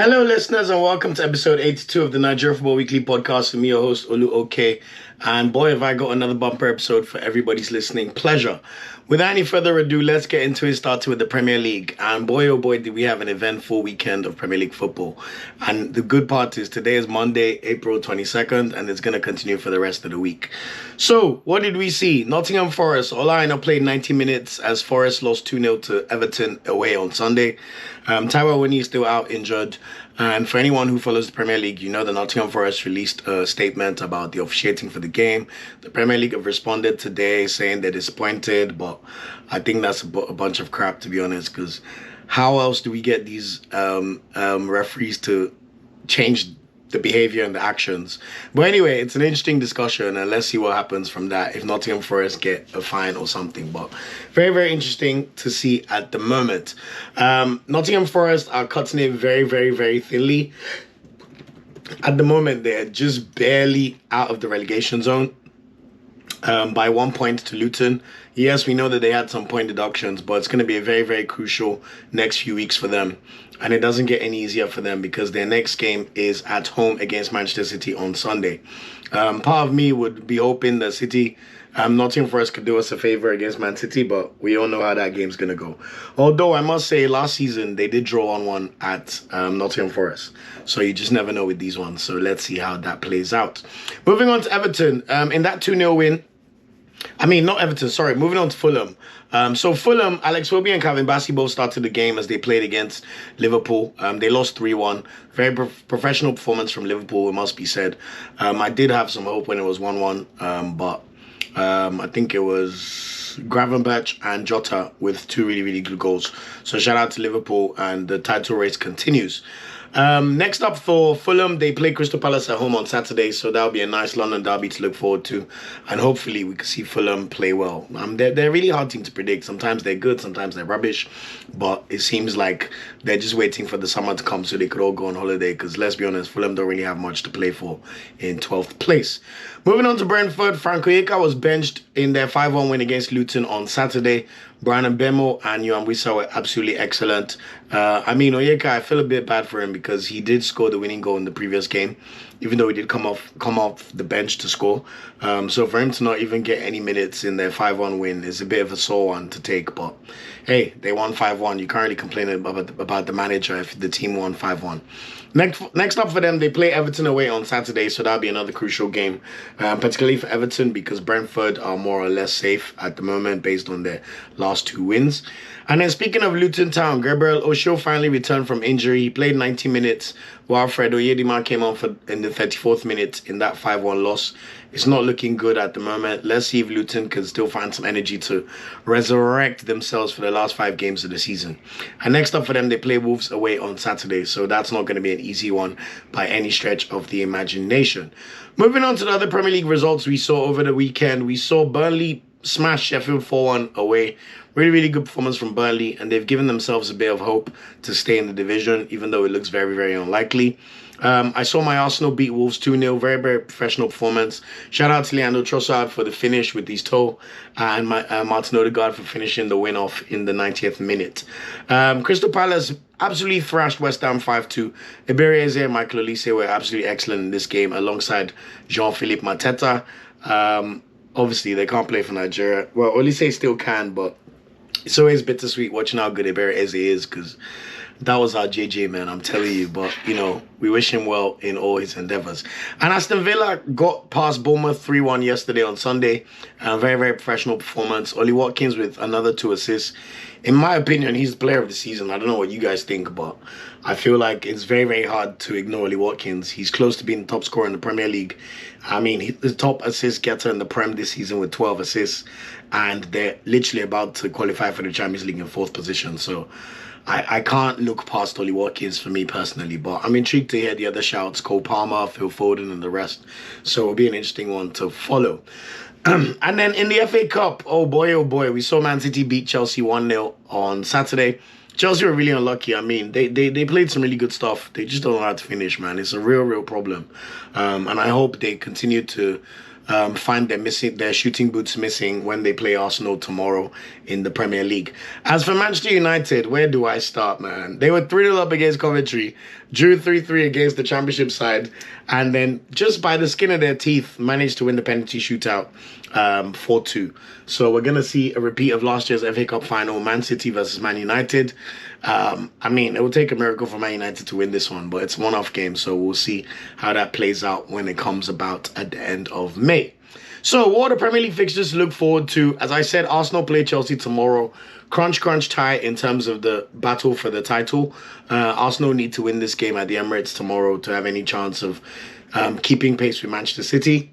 Hello, listeners, and welcome to episode 82 of the Nigerian Football Weekly podcast with me, your host, Olu OK. And boy, have I got another bumper episode for everybody's listening pleasure. Without any further ado, let's get into it, starting with the Premier League. And boy, oh boy, did we have an eventful weekend of Premier League football. And the good part is today is Monday, April 22nd, and it's going to continue for the rest of the week. So, what did we see? Nottingham Forest, Olaina played 90 minutes as Forest lost 2-0 to Everton away on Sunday. Taiwo Winnie is still out injured. And for anyone who follows the Premier League, you know that Nottingham Forest released a statement about the officiating for the game. The Premier League have responded today saying they're disappointed, but I think that's a bunch of crap, to be honest, because how else do we get these referees to change the behavior and the actions? But anyway, it's an interesting discussion, and let's see what happens from that if Nottingham Forest get a fine or something. But very, very interesting to see at the moment. Nottingham Forest are cutting it very, very, very thinly. At the moment, they're just barely out of the relegation zone by 1 point to Luton. Yes, we know that they had some point deductions, but it's going to be a very, very crucial next few weeks for them. And it doesn't get any easier for them because their next game is at home against Manchester City on Sunday. Part of me would be hoping that City, Nottingham Forest could do us a favour against Man City, but we all know how that game's going to go. Although I must say last season they did draw on one at Nottingham Forest. So you just never know with these ones. So let's see how that plays out. Moving on to Everton, in that 2-0 win, moving on to Fulham. So Fulham, Alex Iwobi and Calvin Bassey both started the game as they played against Liverpool. They lost 3-1. Very professional performance from Liverpool, it must be said. I did have some hope when it was 1-1, but I think it was Gravenberch and Jota with two really, really good goals. So shout out to Liverpool, and the title race continues. Next up for Fulham, they play Crystal Palace at home on Saturday, so that'll be a nice London derby to look forward to, and hopefully we can see Fulham play well. They're really hard team to predict. Sometimes they're good, sometimes they're rubbish, but it seems like they're just waiting for the summer to come so they could all go on holiday, because let's be honest, Fulham don't really have much to play for in 12th place. Moving on to Brentford, Frank Onyeka was benched in their 5-1 win against Luton on Saturday. Brian Mbemo and Yohan Wissa were absolutely excellent. Onyeka, I feel a bit bad for him because he did score the winning goal in the previous game, even though he did come off the bench to score. So for him to not even get any minutes in their 5-1 win is a bit of a sore one to take. But hey, they won 5-1. You can't really complain about the manager if the team won 5-1. Next up for them, they play Everton away on Saturday, so that'll be another crucial game, particularly for Everton because Brentford are more or less safe at the moment based on their last two wins. And then speaking of Luton Town, Gabriel Osho finally returned from injury. He played 90 minutes while Fred Oyedima came on in the 34th minute in that 5-1 loss. It's not looking good at the moment. Let's see if Luton can still find some energy to resurrect themselves for the last 5 games of the season. And next up for them, they play Wolves away on Saturday, so that's not going to be an easy one by any stretch of the imagination. Moving on to the other Premier League results we saw over the weekend, we saw Burnley smash Sheffield 4-1 away. Really, really good performance from Burnley, and they've given themselves a bit of hope to stay in the division, even though it looks very, very unlikely. I saw my Arsenal beat Wolves 2-0. Very, very professional performance. Shout out to Leandro Trossard for the finish with his toe, and Martin Odegaard for finishing the win off in the 90th minute. Crystal Palace absolutely thrashed West Ham 5-2. Ebere Eze and Michael Olise were absolutely excellent in this game alongside Jean-Philippe Mateta. Obviously, they can't play for Nigeria. Well, Olise still can, but it's always bittersweet watching how good Ebere Eze is because that was our JJ, man, I'm telling you. But, we wish him well in all his endeavours. And Aston Villa got past Bournemouth 3-1 yesterday on Sunday. Very, very professional performance. Ollie Watkins with another 2 assists. In my opinion, he's the player of the season. I don't know what you guys think, but I feel like it's very, very hard to ignore Ollie Watkins. He's close to being the top scorer in the Premier League. He's the top assist getter in the Prem this season with 12 assists. And they're literally about to qualify for the Champions League in 4th position. So I can't look past Ollie Watkins for me personally, but I'm intrigued to hear the other shouts, Cole Palmer, Phil Foden and the rest. So it'll be an interesting one to follow. And then in the FA Cup, oh boy, we saw Man City beat Chelsea 1-0 on Saturday. Chelsea were really unlucky. They played some really good stuff. They just don't know how to finish, man. It's a real problem. And I hope they continue to find their shooting boots missing when they play Arsenal tomorrow in the Premier League. As for Manchester United, where do I start, man? They were 3-0 up against Coventry, drew 3-3 against the Championship side, and then just by the skin of their teeth managed to win the penalty shootout 4-2. So we're going to see a repeat of last year's FA Cup final, Man City versus Man United. I mean, it will take a miracle for Man United to win this one, but it's a one-off game, so we'll see how that plays out when it comes about at the end of May. So, what are the Premier League fixtures to look forward to? As I said, Arsenal play Chelsea tomorrow. Crunch tie in terms of the battle for the title. Arsenal need to win this game at the Emirates tomorrow to have any chance of keeping pace with Manchester City.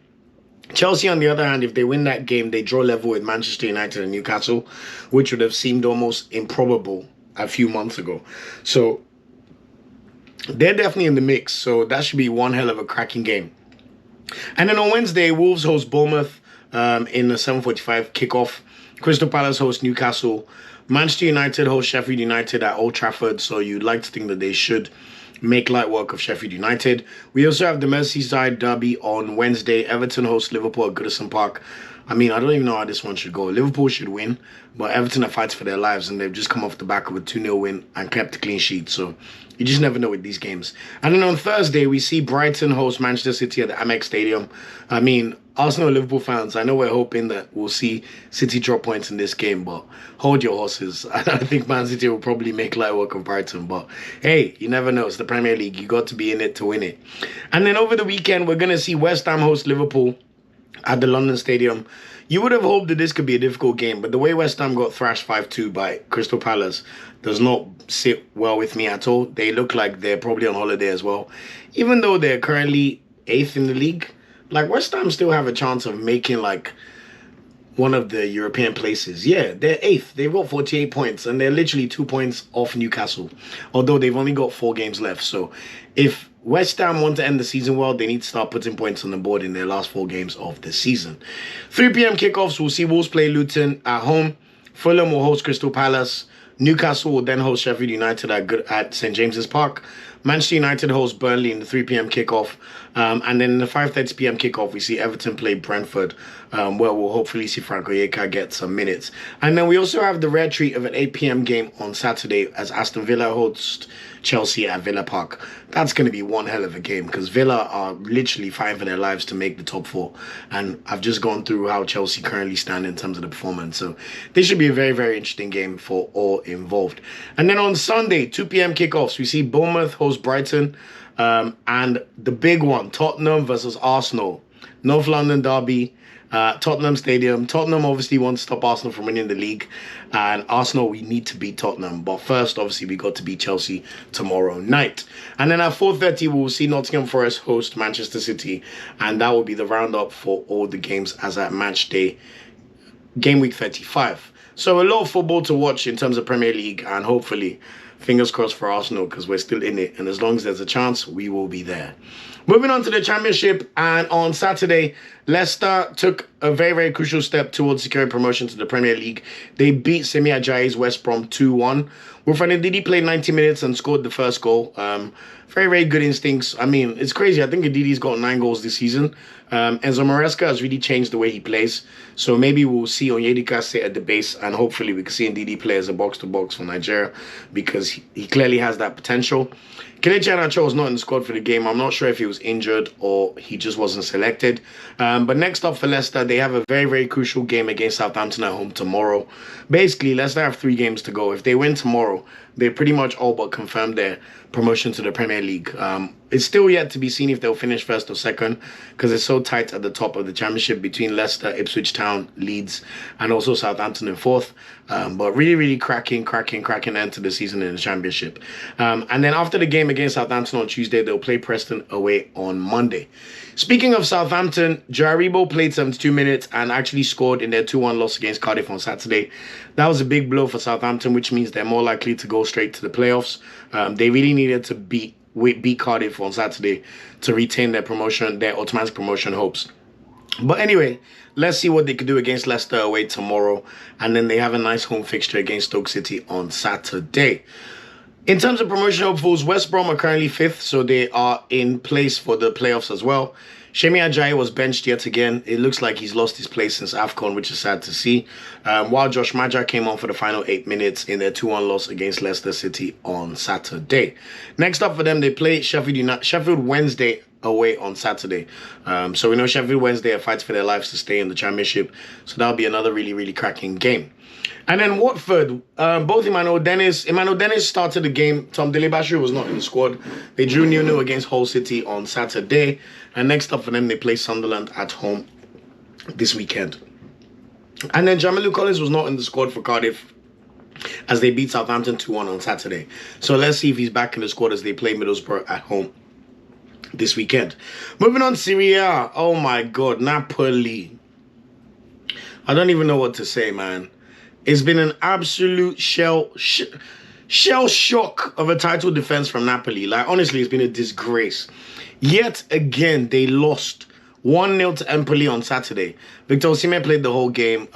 Chelsea, on the other hand, if they win that game, they draw level with Manchester United and Newcastle, which would have seemed almost improbable a few months ago. So they're definitely in the mix. So that should be one hell of a cracking game. And then on Wednesday, Wolves host Bournemouth in the 7:45 kickoff. Crystal Palace host Newcastle. Manchester United host Sheffield United at Old Trafford. So you'd like to think that they should make light work of Sheffield United. We also have the Merseyside derby on Wednesday. Everton host Liverpool at Goodison Park. I mean, I don't even know how this one should go. Liverpool should win, but Everton are fighting for their lives, and they've just come off the back of a 2-0 win and kept a clean sheet. So you just never know with these games. And then on Thursday, we see Brighton host Manchester City at the Amex Stadium. I mean, Arsenal and Liverpool fans, I know we're hoping that we'll see City drop points in this game, but hold your horses. I think Man City will probably make light work of Brighton, but hey, you never know. It's the Premier League. You got to be in it to win it. And then over the weekend, we're going to see West Ham host Liverpool at the London Stadium. You would have hoped that this could be a difficult game, but the way West Ham got thrashed 5-2 by Crystal Palace does not sit well with me at all. They look like they're probably on holiday as well. Even though they're currently 8th in the league, like West Ham still have a chance of making like one of the European places. Yeah, they're 8th. They've got 48 points, and they're literally 2 points off Newcastle, although they've only got 4 games left. So if West Ham want to end the season well, they need to start putting points on the board in their last 4 games of the season. 3 p.m. kickoffs, we'll see Wolves play Luton at home. Fulham will host Crystal Palace. Newcastle will then host Sheffield United at St. James's Park. Manchester United hosts Burnley in the 3 p.m. kickoff. And then in the 5:30 p.m. kickoff, we see Everton play Brentford, where we'll hopefully see Frank Onyeka get some minutes. And then we also have the rare treat of an 8 p.m. game on Saturday as Aston Villa hosts Chelsea at Villa Park. That's going to be one hell of a game because Villa are literally fighting for their lives to make the top 4. And I've just gone through how Chelsea currently stand in terms of the performance. So this should be a very, very interesting game for all involved. And then on Sunday, 2 p.m. kickoffs, we see Bournemouth host Brighton. And the big one, Tottenham versus Arsenal. North London derby. Tottenham Stadium. Tottenham obviously want to stop Arsenal from winning the league, and Arsenal, we need to beat Tottenham, but first obviously we got to beat Chelsea tomorrow night. And then at 4:30 we'll see Nottingham Forest host Manchester City, and that will be the roundup for all the games as at match day game week 35. So a lot of football to watch in terms of Premier League, and hopefully fingers crossed for Arsenal because we're still in it, and as long as there's a chance, we will be there. Moving on to the Championship, and on Saturday, Leicester took a very, very crucial step towards securing promotion to the Premier League. They beat Semi Ajayi's West Brom 2-1. Wilfred Ndidi played 90 minutes and scored the first goal. Very, very good instincts. I mean, it's crazy. I think Ndidi's got 9 goals this season. Enzo Maresca has really changed the way he plays. So maybe we'll see Onyedika sit at the base, and hopefully we can see Ndidi play as a box-to-box for Nigeria because he clearly has that potential. Kelechi Iheanacho was not in the squad for the game. I'm not sure if he was injured or he just wasn't selected. But next up for Leicester, they have a very, very crucial game against Southampton at home tomorrow. Basically, Leicester have 3 games to go. If they win tomorrow, they pretty much all but confirmed their promotion to the Premier League. It's still yet to be seen if they'll finish first or second because it's so tight at the top of the Championship between Leicester, Ipswich Town, Leeds, and also Southampton in 4th. But really, really cracking end to the season in the Championship. And then after the game against Southampton on Tuesday, they'll play Preston away on Monday. Speaking of Southampton, Jaribo played 72 minutes and actually scored in their 2-1 loss against Cardiff on Saturday. That was a big blow for Southampton, which means they're more likely to go straight to the playoffs. They really needed to beat Cardiff on Saturday to retain their automatic promotion hopes. But anyway, let's see what they could do against Leicester away tomorrow. And then they have a nice home fixture against Stoke City on Saturday. In terms of promotion hopefuls, West Brom are currently 5th, so they are in place for the playoffs as well. Shemi Ajayi was benched yet again. It looks like he's lost his place since AFCON, which is sad to see. While Josh Maja came on for the final 8 minutes in their 2-1 loss against Leicester City on Saturday. Next up for them, they play Sheffield Wednesday away on Saturday. So we know Sheffield Wednesday are fighting for their lives to stay in the Championship. So that'll be another really, really cracking game. And then Watford, both Emmanuel Dennis started the game. Tom Delebashiru was not in the squad. They drew 0-0 against Hull City on Saturday. And next up for them, they play Sunderland at home this weekend. And then Jamilu Collins was not in the squad for Cardiff as they beat Southampton 2-1 on Saturday. So let's see if he's back in the squad as they play Middlesbrough at home this weekend. Moving on, Serie A. Oh my God, Napoli. I don't even know what to say, man. It's been an absolute shell shock of a title defense from Napoli. Like, honestly, it's been a disgrace. Yet again, they lost 1-0 to Empoli on Saturday. Victor Osimhen played the whole game.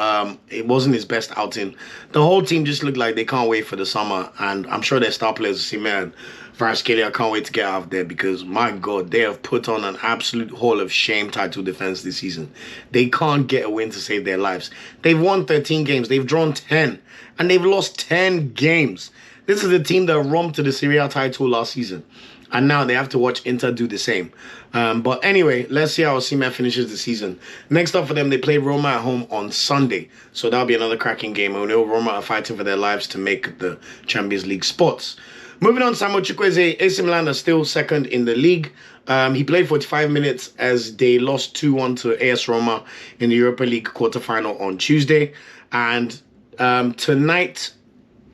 It wasn't his best outing. The whole team just looked like they can't wait for the summer. And I'm sure their star players, Osimhen and Kvaratskhelia, can't wait to get out of there because, my God, they have put on an absolute hall of shame title defense this season. They can't get a win to save their lives. They've won 13 games. They've drawn 10. And they've lost 10 games. This is a team that romped to the Serie A title last season. And now they have to watch Inter do the same. But anyway, let's see how Osimhen finishes the season. Next up for them, they play Roma at home on Sunday. So that'll be another cracking game. We know Roma are fighting for their lives to make the Champions League spots. Moving on, Samuel Chukwueze, AC Milan are still second in the league. He played 45 minutes as they lost 2-1 to AS Roma in the Europa League quarterfinal on Tuesday. And tonight,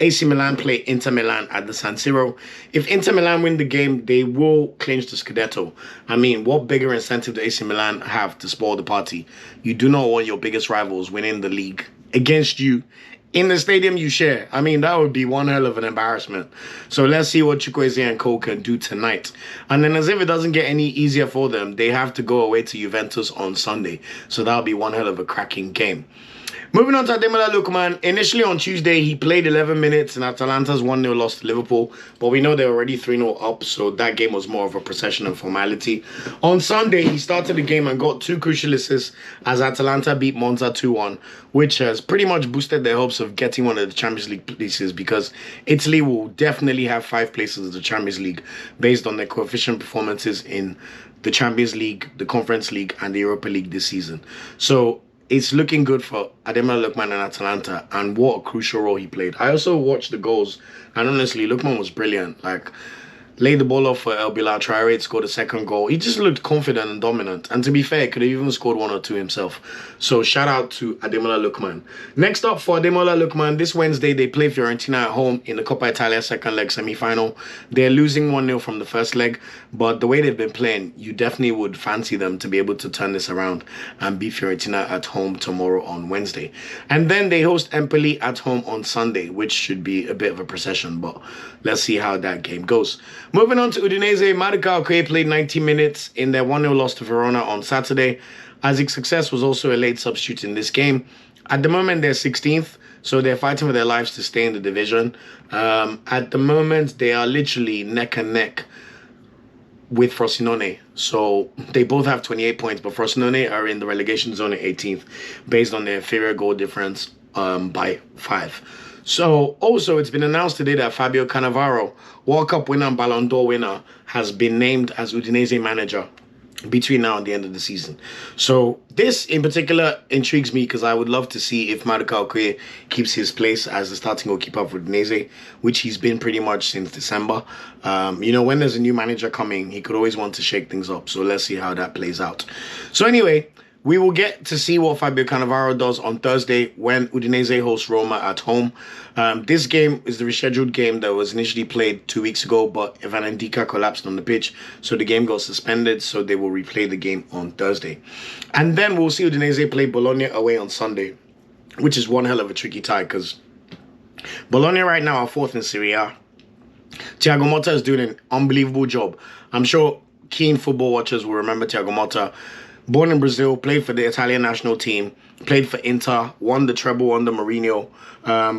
AC Milan play Inter Milan at the San Siro. If Inter Milan win the game, they will clinch the Scudetto. I mean, what bigger incentive do AC Milan have to spoil the party? You do not want your biggest rivals winning the league against you in the stadium you share. I mean, that would be one hell of an embarrassment. So let's see what Chukwueze and co can do tonight. And then as if it doesn't get any easier for them, they have to go away to Juventus on Sunday. So that'll be one hell of a cracking game. Moving on to Ademola Lookman. Initially on Tuesday, he played 11 minutes in Atalanta's 1-0 loss to Liverpool. But we know they're already 3-0 up, so that game was more of a procession and formality. On Sunday, he started the game and got 2 crucial assists as Atalanta beat Monza 2-1, which has pretty much boosted their hopes of getting one of the Champions League places because Italy will definitely have 5 places in the Champions League based on their coefficient performances in the Champions League, the Conference League, and the Europa League this season. So it's looking good for Ademola Lookman and Atalanta, and what a crucial role he played. I also watched the goals, and honestly, Lookman was brilliant. Like, laid the ball off for El Bilal Traore, scored a second goal. He just looked confident and dominant. And to be fair, could have even scored 1 or 2 himself. So shout out to Ademola Lookman. Next up for Ademola Lookman, this Wednesday they play Fiorentina at home in the Coppa Italia second leg semi-final. They're losing 1-0 from the first leg, but the way they've been playing, you definitely would fancy them to be able to turn this around and beat Fiorentina at home tomorrow on Wednesday. And then they host Empoli at home on Sunday, which should be a bit of a procession, but let's see how that game goes. Moving on to Udinese, Maduka Okoye played 90 minutes in their 1-0 loss to Verona on Saturday. Isaac Success was also a late substitute in this game. At the moment, they're 16th, so they're fighting for their lives to stay in the division. At the moment, they are literally neck and neck with Frosinone. So they both have 28 points, but Frosinone are in the relegation zone at 18th based on their inferior goal difference by 5. So, also, it's been announced today that Fabio Cannavaro, World Cup winner and Ballon d'Or winner, has been named as Udinese manager between now and the end of the season. So, this in particular intrigues me because I would love to see if Maduka Okoye keeps his place as the starting goalkeeper for Udinese, which he's been pretty much since December. You know, when there's a new manager coming, he could always want to shake things up. So, let's see how that plays out. So, anyway, we will get to see what Fabio Cannavaro does on Thursday when Udinese hosts Roma at home. This game is the rescheduled game that was initially played 2 weeks ago, but Ivan Ndika collapsed on the pitch, so the game got suspended, so they will replay the game on Thursday. And then we'll see Udinese play Bologna away on Sunday, which is one hell of a tricky tie because Bologna right now are 4th in Serie A. Thiago Motta is doing an unbelievable job. I'm sure keen football watchers will remember Thiago Motta born in Brazil, played for the Italian national team, played for Inter, won the treble under Mourinho,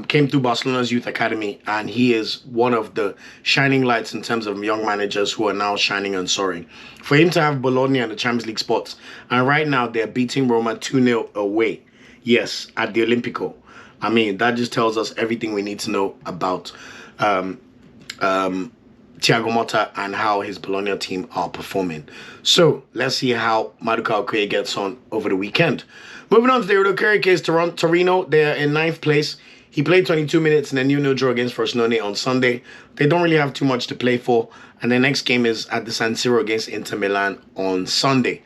came through Barcelona's youth academy, and he is one of the shining lights in terms of young managers who are now shining and soaring. For him to have Bologna in the Champions League spots, and right now they're beating Roma 2-0 away, yes, at the Olimpico. I mean, that just tells us everything we need to know about Thiago Motta and how his Bologna team are performing. So let's see how Maduka Okoye gets on over the weekend. Moving on to the European case, Torino, they're in 9th place. He played 22 minutes in a 0-0 draw against Frosinone on Sunday. They don't really have too much to play for. And their next game is at the San Siro against Inter Milan on Sunday.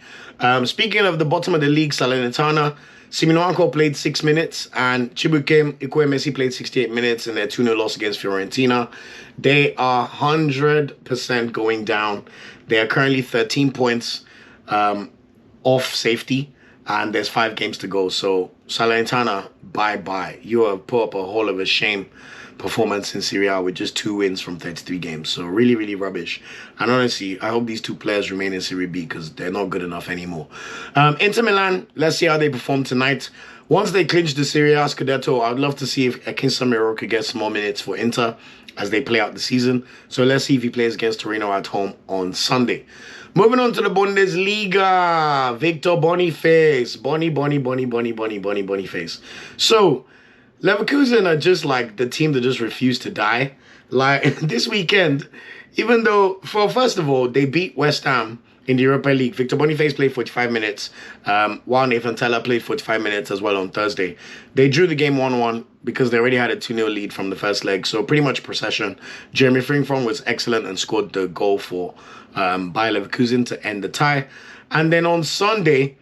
Speaking of the bottom of the league, Salernitana, Simeone played 6 minutes, and Chibuike Messi played 68 minutes in their 2-0 loss against Fiorentina. They are 100% going down. They are currently 13 points off safety, and there's 5 games to go. So Salernitana, bye-bye. You have put up a whole of a shame performance in Serie A with just 2 wins from 33 games. So really, really rubbish. And honestly, I hope these 2 players remain in Serie B because they're not good enough anymore. Inter Milan, let's see how they perform tonight. Once they clinch the Serie A Scudetto, I'd love to see if Akinsa Miro could get some more minutes for Inter as they play out the season. So let's see if he plays against Torino at home on Sunday. Moving on to the Bundesliga, Victor Boniface. Boniface. So, Leverkusen are just like the team that just refused to die. Like this weekend, even though, first of all, they beat West Ham in the Europa League. Victor Boniface played 45 minutes, while Nathan Teller played 45 minutes as well on Thursday. They drew the game 1-1 because they already had a 2-0 lead from the first leg. So pretty much procession. Jeremy Frimpong was excellent and scored the goal for Bayer Leverkusen to end the tie. And then on Sunday,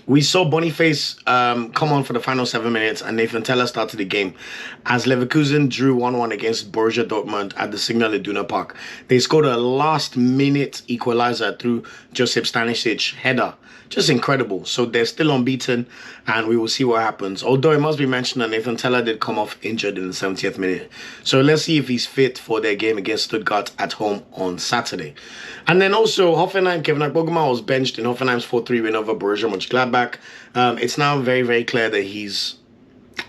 we saw Boniface come on for the final 7 minutes, and Nathan Teller started the game as Leverkusen drew 1-1 against Borussia Dortmund at the Signal Iduna Park. They scored a last-minute equalizer through Josip Stanisic header. Just incredible. So they're still unbeaten, and we will see what happens. Although it must be mentioned that Nathan Teller did come off injured in the 70th minute. So let's see if he's fit for their game against Stuttgart at home on Saturday. And then also, Hoffenheim, Kevin Akpoguma was benched in Hoffenheim's 4-3 win over Borussia Mönchengladbach. It's now very, very clear that he's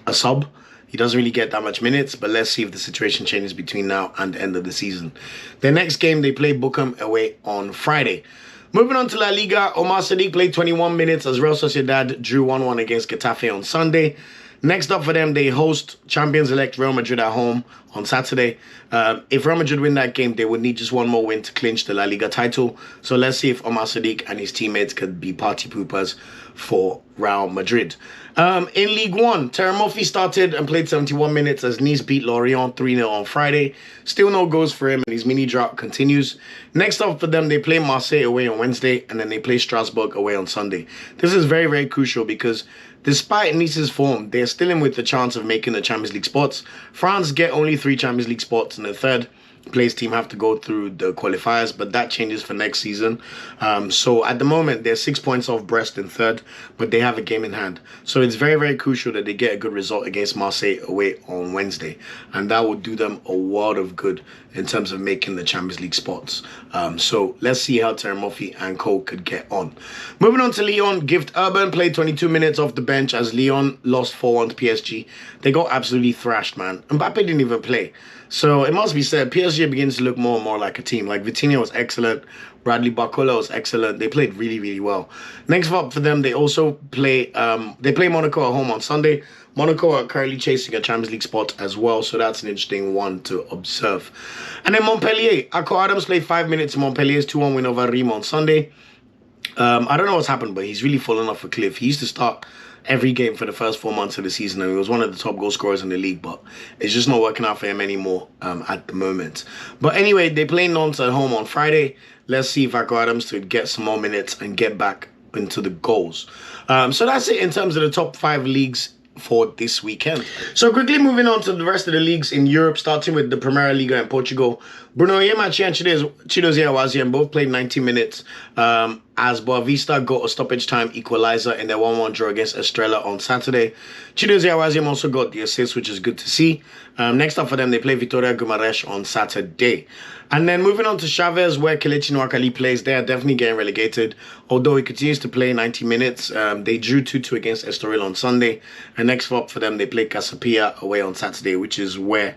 a sub. He doesn't really get that much minutes, but let's see if the situation changes between now and the end of the season. Their next game, they play Bochum away on Friday. Moving on to La Liga, Omar Sadiq played 21 minutes as Real Sociedad drew 1-1 against Getafe on Sunday. Next up for them, they host champions-elect Real Madrid at home on Saturday. If Real Madrid win that game, they would need just one more win to clinch the La Liga title. So let's see if Omar Sadiq and his teammates could be party poopers for Real Madrid. In League One, Terry Murphy started and played 71 minutes as Nice beat Lorient 3-0 on Friday. Still no goals for him, and his mini drought continues. Next up for them, they play Marseille away on Wednesday, and then they play Strasbourg away on Sunday. This is very, very crucial because despite Nice's form, they're still in with the chance of making the Champions League spots. France get only 3 Champions League spots, and the third place team have to go through the qualifiers, but that changes for next season. So at the moment, they're 6 points off Brest in third, but they have a game in hand. So it's very, very crucial that they get a good result against Marseille away on Wednesday, and that will do them a world of good in terms of making the Champions League spots. So let's see how Terry Murphy and co could get on. Moving on to Lyon, Gift Urban played 22 minutes off the bench as Lyon lost 4-1 to PSG. They got absolutely thrashed, man. Mbappe didn't even play. So it must be said, PSG begins to look more and more like a team. Like Vitinha was excellent. Bradley Barcola was excellent. They played really, really well. Next up for them, they also play Monaco at home on Sunday. Monaco are currently chasing a Champions League spot as well, so that's an interesting one to observe. And then Montpellier, Akko Adams played 5 minutes in Montpellier's 2-1 win over Reims on Sunday. I don't know what's happened, but he's really fallen off a cliff. He used to start every game for the first 4 months of the season, and he was one of the top goal scorers in the league, but it's just not working out for him anymore at the moment. But anyway, they play Nantes at home on Friday. Let's see if Akko Adams could get some more minutes and get back into the goals. So that's it in terms of the top 5 leagues for this weekend. So quickly moving on to the rest of the leagues in Europe, starting with the Primeira Liga in Portugal. Bruno Yemachi and Chidozie Awaziem both played 90 minutes. as Boavista got a stoppage time equalizer in their 1-1 draw against Estrella on Saturday. Chidozie Awaziem also got the assist, which is good to see. Next up for them, they play Vitória Guimarães on Saturday. And then moving on to Chaves, where Kelechi Nwakali plays, they are definitely getting relegated. Although he continues to play 90 minutes, they drew 2-2 against Estoril on Sunday. And next up for them, they play Casapia away on Saturday, which is where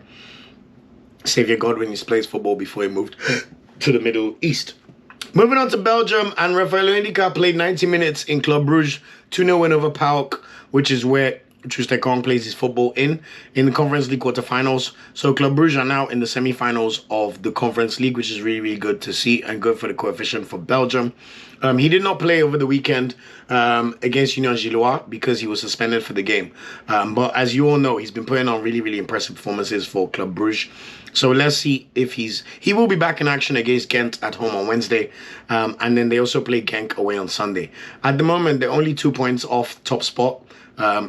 Xavier Godwin plays football before he moved to the Middle East. Moving on to Belgium, and Rafael Ndidi played 90 minutes in Club Brugge, 2-0 win over PAOK, which is where Troost-Ekong plays his football in the Conference League quarterfinals. So Club Brugge are now in the semi-finals of the Conference League, which is really, really good to see and good for the coefficient for Belgium. He did not play over the weekend against Union Gillois because he was suspended for the game. But as you all know, he's been putting on really, really impressive performances for Club Brugge. So let's see if he will be back in action against Ghent at home on Wednesday. And then they also play Genk away on Sunday. At the moment, they're only 2 points off top spot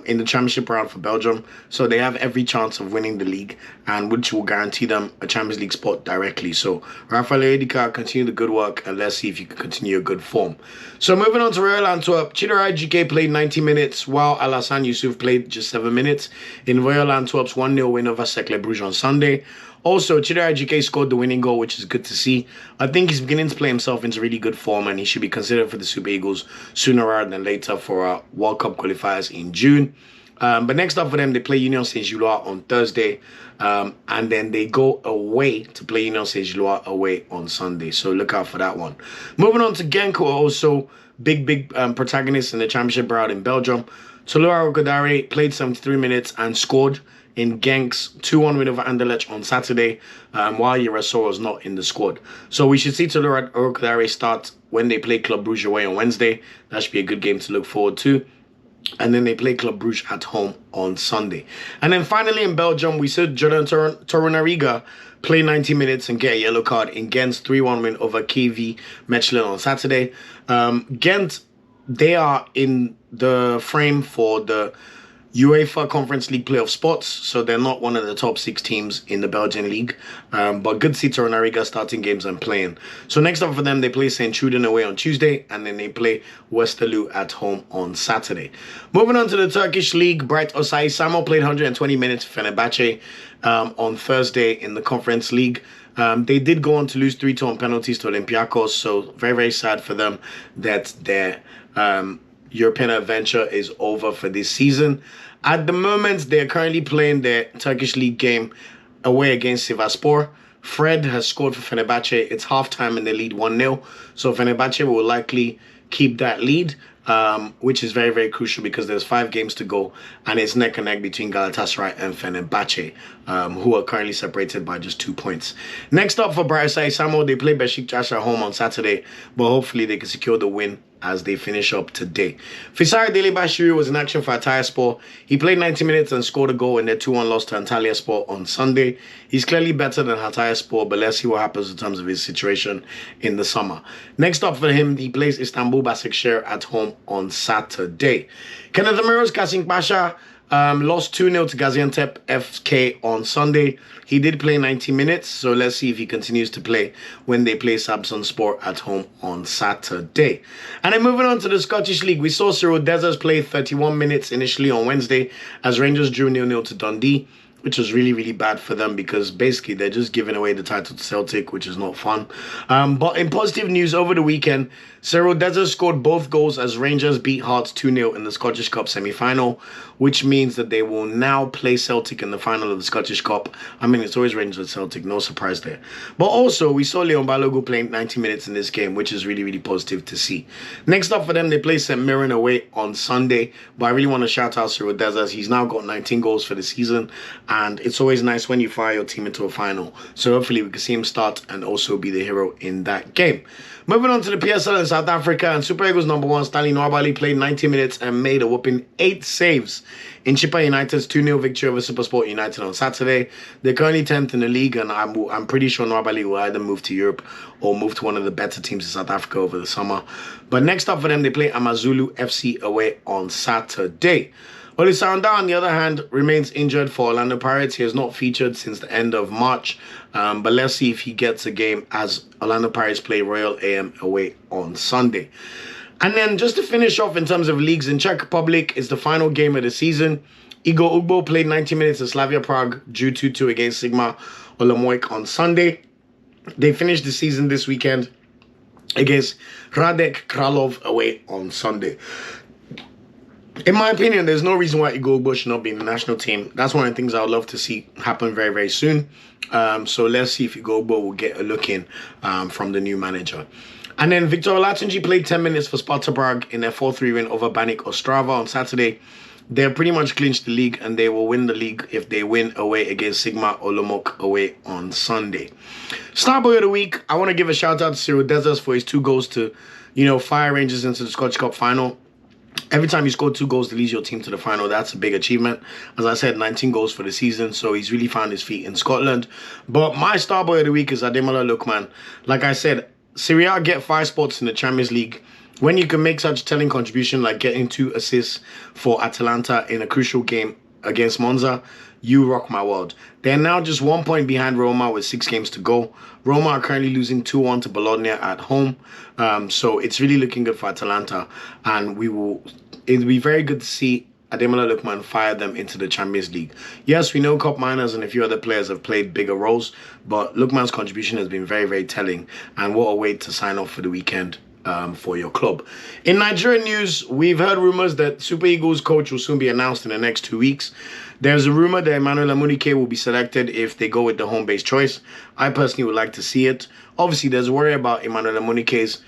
in the championship round for Belgium. So they have every chance of winning the league, and which will guarantee them a Champions League spot directly. So Rafael Ndidi, continue the good work, and let's see if you can continue your good form. So moving on to Royal Antwerp, Chidera Ejuke played 90 minutes, while Alassane Youssouf played just 7 minutes in Royal Antwerp's 1-0 win over Cercle Brugge on Sunday. Also, Chidera Ejuke scored the winning goal, which is good to see. I think he's beginning to play himself into really good form, and he should be considered for the Super Eagles sooner rather than later for our World Cup qualifiers in June. But next up for them, they play Union Saint-Gilloise on Thursday, and then they go away to play Union Saint-Gilloise away on Sunday. So look out for that one. Moving on to Genk, who are also big protagonists in the championship round in Belgium. Toloa Rokodare played 73 minutes and scored in Genk's 2-1 win over Anderlecht on Saturday, while Yerasor was not in the squad. So we should see Toloa Rokodare start when they play Club Brugge away on Wednesday. That should be a good game to look forward to. And then they play Club Brugge at home on Sunday. And then finally in Belgium, we saw Jordan Torunariga play 90 minutes and get a yellow card in Gent's 3-1 win over KV Mechelen on Saturday. Ghent, they are in the frame for the UEFA Conference League playoff spots, so they're not one of the top 6 teams in the Belgian league. But good to see Torunariga starting games and playing. So next up for them, they play St. Truden away on Tuesday, and then they play Westerlo at home on Saturday. Moving on to the Turkish league, Bright Osay Samuel played 120 minutes for Fenerbahce on Thursday in the Conference League. They did go on to lose 3-2 on penalties to Olympiacos, so very, very sad for them that their European adventure is over for this season. At the moment, they are currently playing their Turkish league game away against Sivasspor. Fred has scored for Fenerbahce. It's halftime and they lead 1-0. So Fenerbahce will likely keep that lead, which is very, very crucial because there's 5 games to go and it's neck and neck between Galatasaray and Fenerbahce, who are currently separated by just 2 points. Next up for Bright Samuel, they play Besiktas at home on Saturday, but hopefully they can secure the win as they finish up today. Fisari Delebashiru was in action for Antalyaspor. He played 90 minutes and scored a goal in their 2-1 loss to Antalyaspor on Sunday. He's clearly better than Antalyaspor, but let's see what happens in terms of his situation in the summer. Next up for him, he plays Istanbul Basaksehir at home on Saturday. Kenneth Amiro's Kasim Pasha lost 2-0 to Gaziantep FK on Sunday. He did play 90 minutes, so let's see if he continues to play when they play Samsunspor at home on Saturday. And then moving on to the Scottish League, we saw Cyriel Dessers play 31 minutes initially on Wednesday as Rangers drew 0-0 to Dundee, which was really, really bad for them because basically they're just giving away the title to Celtic, which is not fun. But in positive news, over the weekend, Cyriel Dessers scored both goals as Rangers beat Hearts 2-0 in the Scottish Cup semi-final, which means that they will now play Celtic in the final of the Scottish Cup. I mean, it's always Rangers and Celtic, no surprise there. But also, we saw Leon Balogun playing 90 minutes in this game, which is really, really positive to see. Next up for them, they play St. Mirren away on Sunday, but I really want to shout out Cyriel Dessers. He's now got 19 goals for the season, and it's always nice when you fire your team into a final. So hopefully we can see him start and also be the hero in that game. Moving on to the PSL in South Africa, and Super Eagles #1 Stanley Nwabali played 90 minutes and made a whopping 8 saves in Chippa United's 2-0 victory over SuperSport United on Saturday. They're currently 10th in the league, and I'm pretty sure Nwabali will either move to Europe or move to one of the better teams in South Africa over the summer. But next up for them, they play Amazulu FC away on Saturday. Olisanda, on the other hand, remains injured for Orlando Pirates. He has not featured since the end of March. But let's see if he gets a game as Orlando Pirates play Royal AM away on Sunday. And then just to finish off in terms of leagues in Czech Republic, is the final game of the season. Igor Ugbo played 90 minutes at Slavia Prague, drew 2-2 against Sigma Olomouc on Sunday. They finished the season this weekend against Radek Kralov away on Sunday. In my opinion, there's no reason why Igor Ugbo should not be in the national team. That's one of the things I would love to see happen very, very soon. So let's see if Igor Ugbo will get a look in from the new manager. And then Victor Olatunji played 10 minutes for Sparta Prague in their 4-3 win over Banik Ostrava on Saturday. They're pretty much clinched the league, and they will win the league if they win away against Sigma Olomouc away on Sunday. Starboy of the week, I want to give a shout out to Cyriel Dessers for his 2 goals to, fire Rangers into the Scottish Cup final. Every time you score 2 goals to lead your team to the final, that's a big achievement. As I said, 19 goals for the season, so he's really found his feet in Scotland. But my Starboy of the week is Ademola Lookman. Like I said, Serie A get 5 spots in the Champions League. When you can make such a telling contribution like getting 2 assists for Atalanta in a crucial game against Monza, you rock my world. They're now just 1 point behind Roma with 6 games to go. Roma are currently losing 2-1 to Bologna at home. So it's really looking good for Atalanta. And it'll be very good to see Ademola Lookman fire them into the Champions League. Yes, we know Cup Miners and a few other players have played bigger roles, but Lookman's contribution has been very, very telling. And what a way to sign off for the weekend for your club. In Nigerian news, we've heard rumors that Super Eagles coach will soon be announced in the next 2 weeks. There's a rumor that Emmanuel Amunike will be selected if they go with the home-based choice. I personally would like to see it. Obviously, there's a worry about Emmanuel Amunike's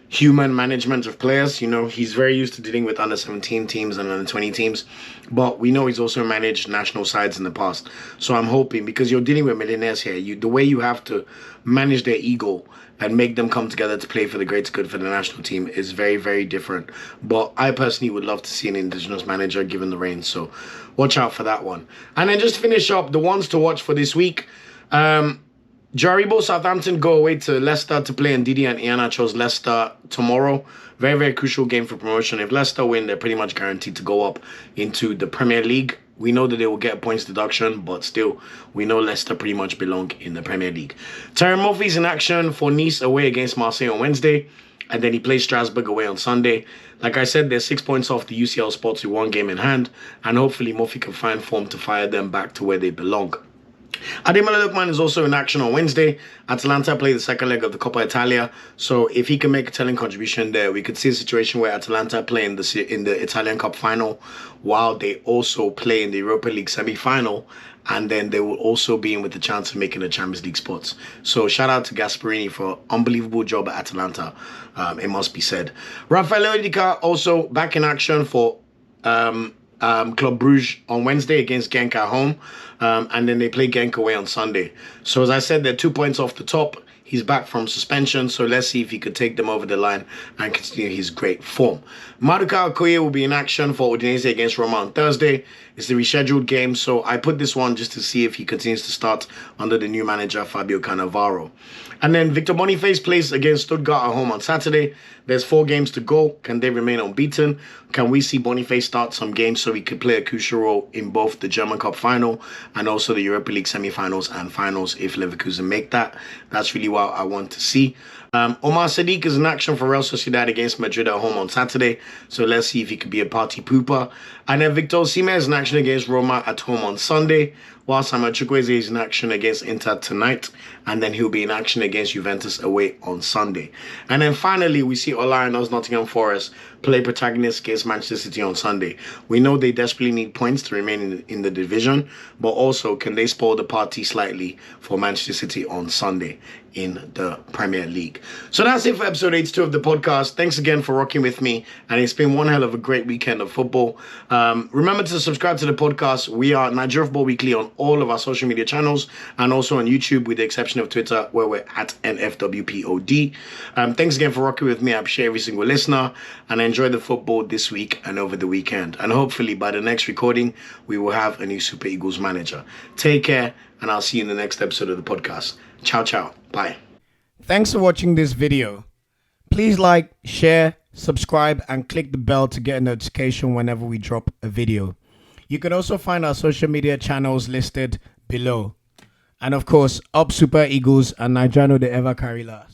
human management of players. He's very used to dealing with under-17 teams and under-20 teams, but we know he's also managed national sides in the past. So I'm hoping, because you're dealing with millionaires here, the way you have to manage their ego and make them come together to play for the greater good for the national team is very, very different. But I personally would love to see an indigenous manager given the reins, so watch out for that one. And then just to finish up, the ones to watch for this week, Jaribo Southampton go away to Leicester to play Ndidi and Iana chose Leicester tomorrow. Very, very crucial game for promotion. If Leicester win, they're pretty much guaranteed to go up into the Premier League. We know that they will get points deduction, but still, we know Leicester pretty much belong in the Premier League. Terry Murphy's in action for Nice away against Marseille on Wednesday, and then he plays Strasbourg away on Sunday. Like I said, they're 6 points off the UCL spots with 1 game in hand, and hopefully Murphy can find form to fire them back to where they belong. Ademola Lookman is also in action on Wednesday. Atalanta play the second leg of the Coppa Italia, so if he can make a telling contribution there, we could see a situation where Atalanta play in the Italian Cup final while they also play in the Europa League semi-final, and then they will also be in with the chance of making the Champions League spots. So shout out to Gasperini for an unbelievable job at Atalanta, it must be said. Rafael Odika also back in action for Club Brugge on Wednesday against Genk at home, and then they play Genk away on Sunday. So as I said, they're 2 points off the top. He's back from suspension, so let's see if he could take them over the line and continue his great form. Maduka Okoye will be in action for Udinese against Roma on Thursday. It's the rescheduled game, so I put this one just to see if he continues to start under the new manager, Fabio Cannavaro. And then Victor Boniface plays against Stuttgart at home on Saturday. There's 4 games to go. Can they remain unbeaten? Can we see Boniface start some games so he could play a crucial role in both the German Cup final and also the Europa League semi-finals and finals if Leverkusen make that? That's really what I want to see. Omar Sadiq is in action for Real Sociedad against Madrid at home on Saturday, so let's see if he could be a party pooper. And then Victor Osimhen is in action against Roma at home on Sunday, while Samuel Chukwueze is in action against Inter tonight, and then he'll be in action against Juventus away on Sunday. And then finally, we see Ola Aina's Nottingham Forest play protagonist against Manchester City on Sunday. We know they desperately need points to remain in the division, but also can they spoil the party slightly for Manchester City on Sunday in the Premier League. So that's it for episode 82 of the podcast. Thanks again for rocking with me, and it's been one hell of a great weekend of football. Remember to subscribe to the podcast. We are Nigeria Football Weekly on all of our social media channels and also on YouTube with the exception of Twitter where we're at NFWPOD. Thanks again for rocking with me. I appreciate every single listener and enjoy the football this week and over the weekend. And hopefully by the next recording, we will have a new Super Eagles manager. Take care, and I'll see you in the next episode of the podcast. Ciao, ciao. Bye. Thanks for watching this video. Please like, share, subscribe, and click the bell to get a notification whenever we drop a video. You can also find our social media channels listed below. And of course, up Super Eagles and Nigerian, they ever carry last.